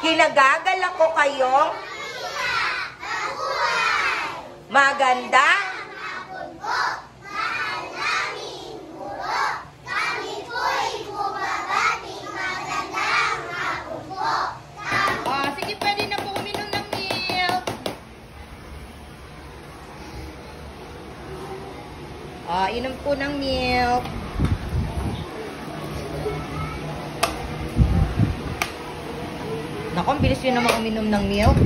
Kinagagalak ko kayong magandang hapon po. Mahal namin guro. Kami po'y bumabati. Magandang hapon po. Sige, pwede na po uminom ng milk. Inom po ng milk. Naku, ang bilis yun naman uminom ng milk.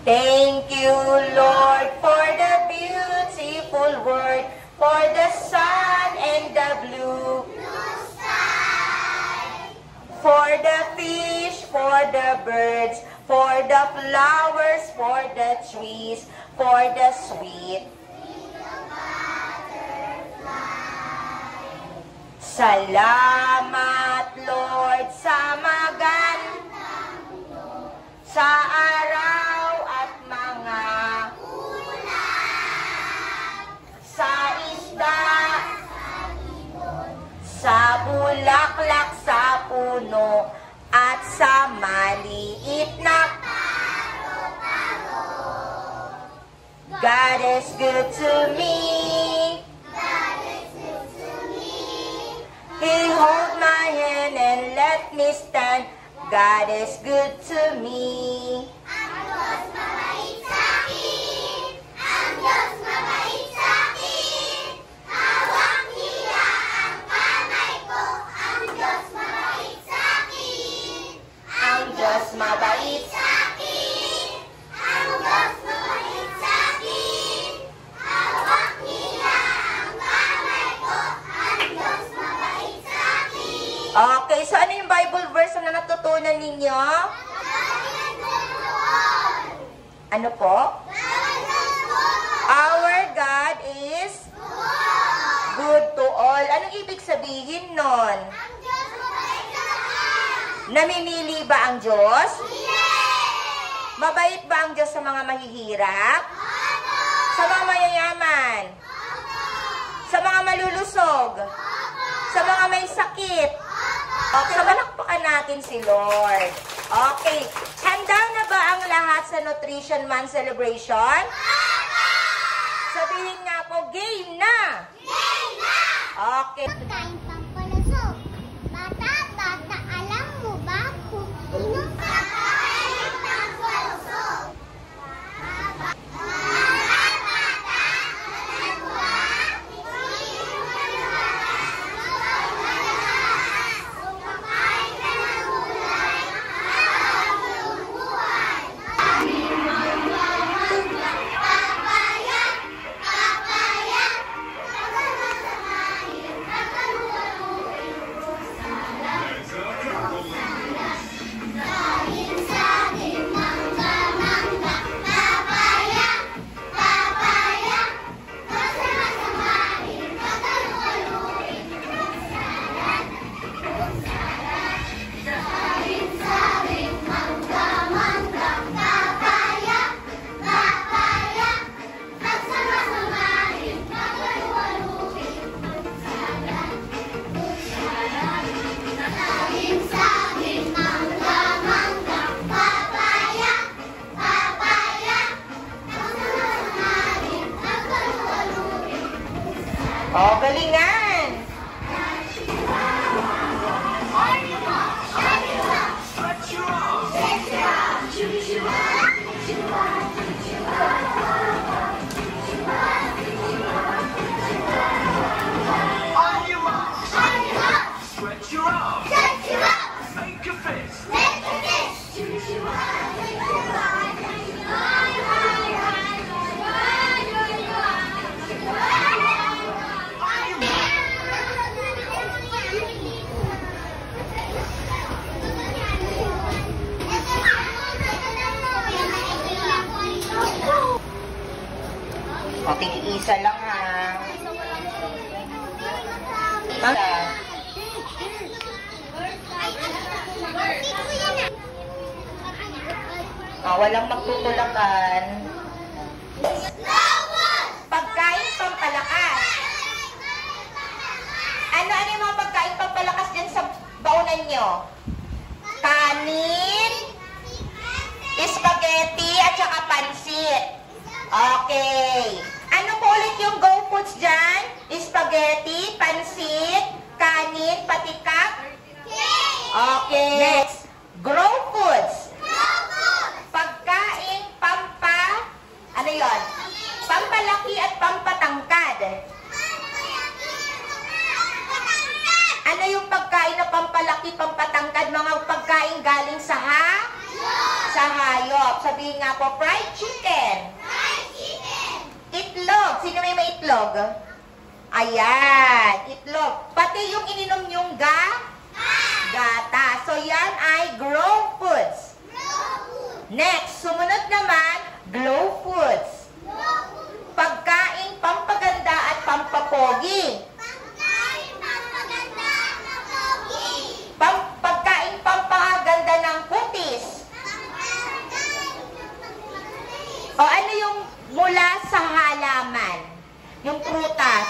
Thank you, Lord, for the beautiful word, for the sun and the blue sky, for the fish, for the birds, for the flowers, for the trees, for the sweet Salamat, Lord, sa magandang mundo, sa araw at mga ulan, sa isda, sa ibon, sa bulaklak, sa puno, at sa maliit na taro-taro. God is good to me. He hold my hand and let me stand. God is good to me. Ang Diyos mabait sa'kin. Ang Diyos mabait sa'kin. Hawak niya ang kamay ko. Ang Diyos mabait sa'kin. Ang Diyos mabait sa'kin. Ang Diyos mabait sa'kin. Hawak niya ang kamay ko. Ang Diyos mabait sa'kin. Okay, so ano yung Bible verse na natutunan ninyo? Ano po? Our God is good to all. Anong ibig sabihin nun? Namimili ba ang Diyos? Mabait ba ang Diyos sa mga mahihirap? Sa mga mayayaman? Sa mga malulusog? Sa mga may sakit? Okay, palakpakan natin si Lord. Okay, handa na ba ang lahat sa Nutrition Month celebration? Sabihin nga po, game na! Game na! Okay. Kain pampalusog. Bata, alam mo ba kung inom ka kain pampalusog? Bata, alam mo ba? Inom ka malakas. Kung kakain ka ng gulay, harap yung buhay. Papaya, papaya, pagkamasamahin, pagkaluwaluin, saging, mangga, papaya, papaya, pagkamasamahin, pagkaluwaluin, saging, mangga, papaya, papaya, pagkamasamahin, pagkaluwaluin, saging, mangga, papaya, papaya, pagkamasamahin, pagkaluwaluin. Oh, galingan! Stretch your arms. Stretch your arms. Make a fist. Make a fist. Okay, isa lang ha. Walang magtutulakan. Pagkain pampalakas. Ano yung mga pagkain pampalakas dyan sa baunan nyo? Kanin, spaghetti, at saka pansit. Okay. Ano po ulit yung go foods dyan? Spaghetti, pansit, kanin, patikak? Okay. Next, grow foods. Pagkain ano yon? Pampalaki at pampatangkad. Ano yung pagkain na pampalaki, pampatangkad? Mga pagkain galing sa hayop. Sabihin nga po, fried chicken. Itlog. Sino may itlog? Ayan, itlog. Pati yung ininom yung gata. So, yan ay grow foods. Next, sumunod naman, glow foods. Pagkain pampaganda at pampapogi. Pagkain pampaganda ng kutis. O ano yung mula sa halaman? Yung prutas.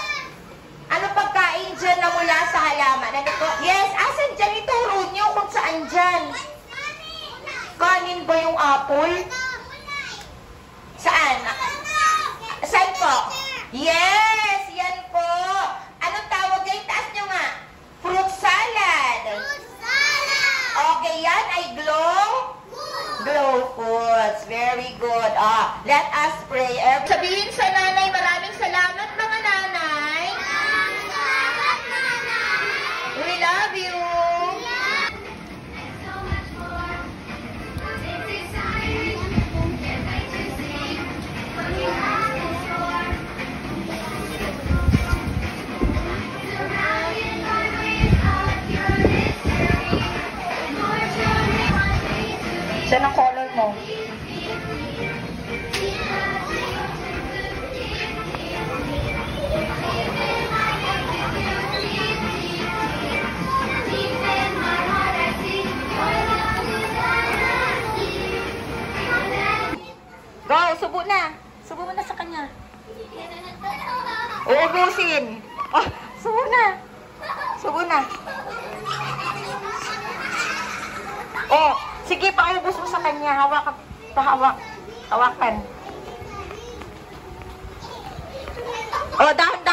Ano pagkain dyan na mula sa halaman? Ano to? Yes, asan dyan? Ituro nyo kung saan dyan. Kanin ba yung apple? Saan? Saan po? Yes, yan po. Anong tawag dyan? Taas nyo nga. Fruit salad. Okay, yan ay glow foods. Very good. Let us pray. Sabihin sa nanay, maraming salamat mga nanay. We love you. Saan ang color mo? Go, subo na. Subo mo na sa kanya. Uubusin. Subo na. Subo na. Sige, paubos mo sa kanya. Hawakan. Dahan